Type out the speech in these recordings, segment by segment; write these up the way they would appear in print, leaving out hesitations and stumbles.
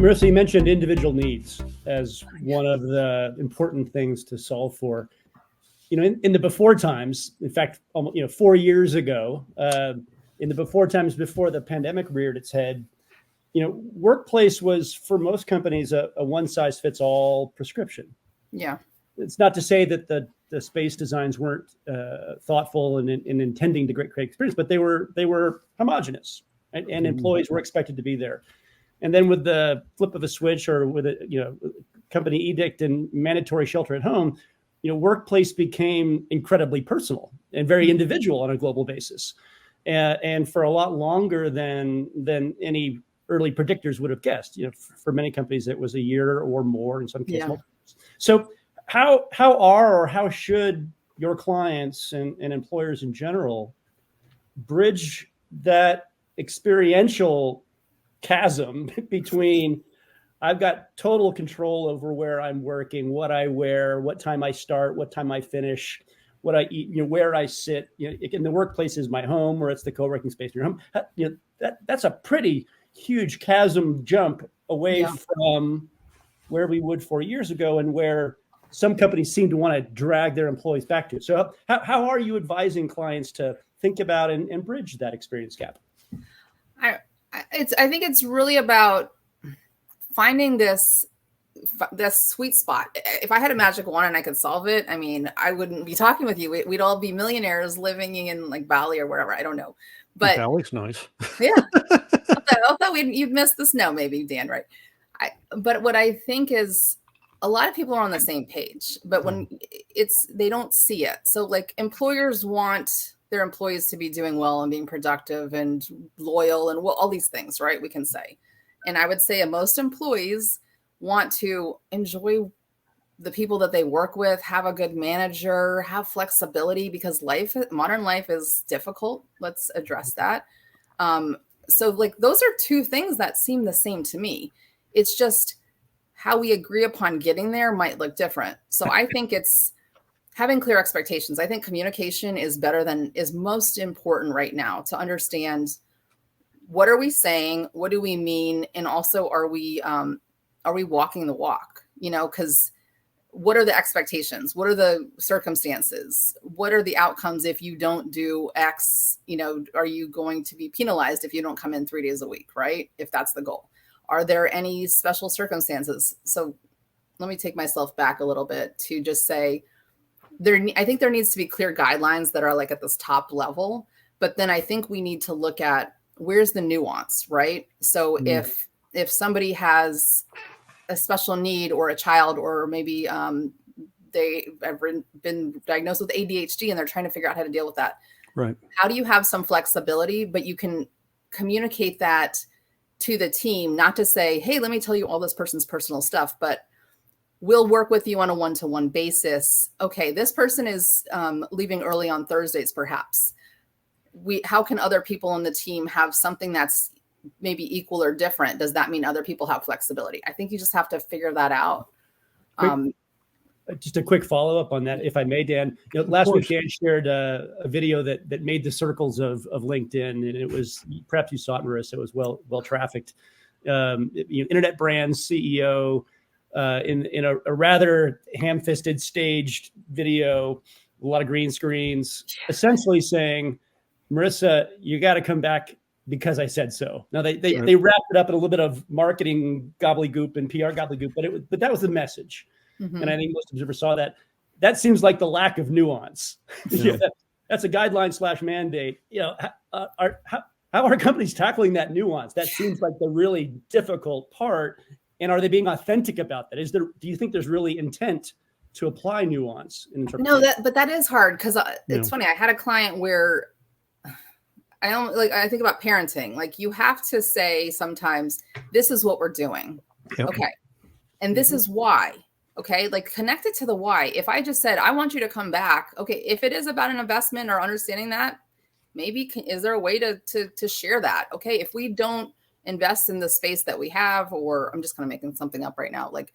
Marissa, you mentioned individual needs as one of the important things to solve for. In the before times, in fact, 4 years ago, in the before times before the pandemic reared its head, workplace was for most companies a one size fits all prescription. Yeah. It's not to say that the space designs weren't thoughtful and intending to create experience, but they were homogenous, right? And employees were expected to be there. And then with the flip of a switch, or with a company edict and mandatory shelter at home, workplace became incredibly personal and very individual on a global basis, and for a lot longer than any early predictors would have guessed. For many companies, it was a year or more, in some cases. Yeah. So how should your clients and employers in general bridge that experiential chasm between I've got total control over where I'm working, what I wear, what time I start, what time I finish, what I eat, where I sit. In the workplace is my home, or it's the co-working space in your home. That's a pretty huge chasm jump away from where we would 4 years ago, and where some companies seem to want to drag their employees back to. So how are you advising clients to think about and bridge that experience gap? I think it's really about finding this sweet spot. If I had a magic wand and I could solve it, I mean, I wouldn't be talking with you. We'd all be millionaires living in like Bali or wherever. I don't know. But Bali's nice. Yeah. I thought you'd miss the snow, maybe, Dan, right? But what I think is a lot of people are on the same page, but when they don't see it. So like employers want their employees to be doing well and being productive and loyal and all these things, right? We can say. And I would say most employees want to enjoy the people that they work with, have a good manager, have flexibility, because modern life is difficult. Let's address that. So like those are two things that seem the same to me. It's just how we agree upon getting there might look different. So I think it's having clear expectations. I think communication is most important right now, to understand what are we saying, what do we mean, and also are we walking the walk? Because what are the expectations? What are the circumstances? What are the outcomes if you don't do X? Are you going to be penalized if you don't come in 3 days a week, right? If that's the goal. Are there any special circumstances? So let me take myself back a little bit to just say, I think there needs to be clear guidelines that are like at this top level, but then I think we need to look at where's the nuance, right? So if somebody has a special need, or a child, or maybe they have been diagnosed with ADHD and they're trying to figure out how to deal with that. Right. How do you have some flexibility, but you can communicate that to the team, not to say, hey, let me tell you all this person's personal stuff, but we'll work with you on a one-to-one basis. Okay, this person is leaving early on Thursdays, perhaps. How can other people on the team have something that's maybe equal or different? Does that mean other people have flexibility? I think you just have to figure that out. Just a quick follow-up on that, if I may, Dan. Last week, Dan shared a video that made the circles of LinkedIn, and it was, perhaps you saw it, Marissa, it was well trafficked. Internet brands CEO in a rather ham-fisted staged video, a lot of green screens, essentially saying, Marissa, you got to come back because I said so. Now they wrapped it up in a little bit of marketing gobbledygook and PR gobbledygook, but that was the message. Mm-hmm. And I think most observers saw that. That seems like the lack of nuance. Yeah. That's a guideline / mandate. How are companies tackling that nuance? That seems like the really difficult part. And are they being authentic about that? Do you think there's really intent to apply nuance in interpretation? No, but that is hard, because it's funny. I had a client where I think about parenting. Like, you have to say sometimes, this is what we're doing. Yep. Okay. And this is why. Okay. Like, connect it to the why. If I just said, I want you to come back. Okay. If it is about an investment or understanding that, maybe is there a way to share that? Okay. If we don't invest in the space that we have, or I'm just kind of making something up right now, like,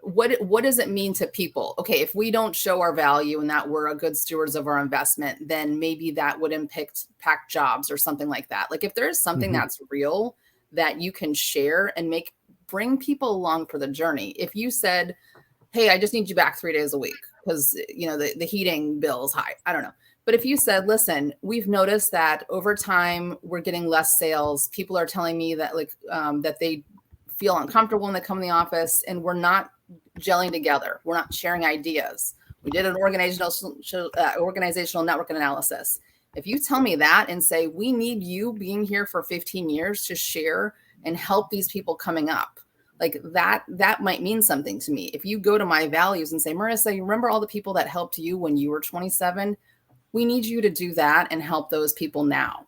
what does it mean to people? Okay, if we don't show our value and that we're a good stewards of our investment, then maybe that would impact jobs or something like that. Like, if there is something that's real that you can share and make bring people along for the journey. If you said, hey, I just need you back 3 days a week because, the heating bill is high. I don't know. But if you said, listen, we've noticed that over time we're getting less sales. People are telling me that that they feel uncomfortable when they come in the office and we're not gelling together. We're not sharing ideas. We did an organizational network analysis. If you tell me that and say, we need you being here for 15 years to share and help these people coming up, like that might mean something to me. If you go to my values and say, Marissa, you remember all the people that helped you when you were 27? We need you to do that and help those people now.